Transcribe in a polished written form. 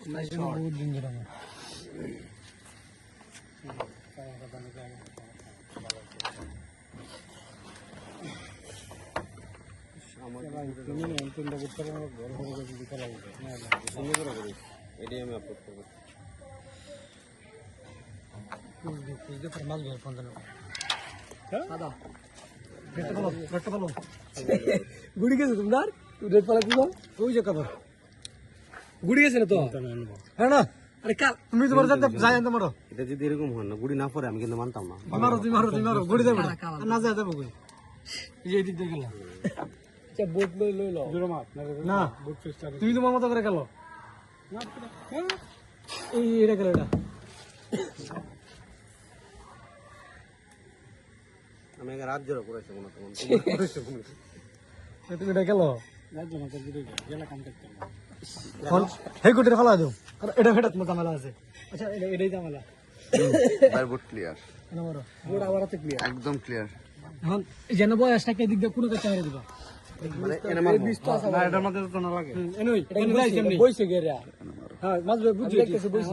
বহুত দিন ধরে আমার গুড়ি গেছে তোমার রেড পালা কি ওই যে কাপড় গুড়ি গেছে না তো হ্যাঁ না আরে কাল তুমি তোমার যাই আনতে মারো এটা যদি এরকম হয় না গুড়ি না পরে আমি কিন্তু মানতাম না তুমি মারো গুড়ি দেবে না যায় দেবো গুড়ি এই দিক দিয়ে গেল আচ্ছা বোট লই লো না তুমি তোমার মতো করে গেল এই এটা গেল এটা আমি আগে রাত জোড়া করেছি মনে তুমি এটা গেল হে গুটির ফেলা দাও এটা ফেটা তোমার জামেলা আছে আচ্ছা এটাই জামেলা ভাই বুট ক্লিয়ার বোর্ড আবার আছে ক্লিয়ার একদম ক্লিয়ার এখন যেন বয়সটাকে এদিক দিয়ে কোনো কাছে মেরে দিবা মানে এনে মারবো না এটার মধ্যে তো না লাগে এনই এটা যাইছে এমনি বইছে গেরা হ্যাঁ মাঝে বুঝি বইছে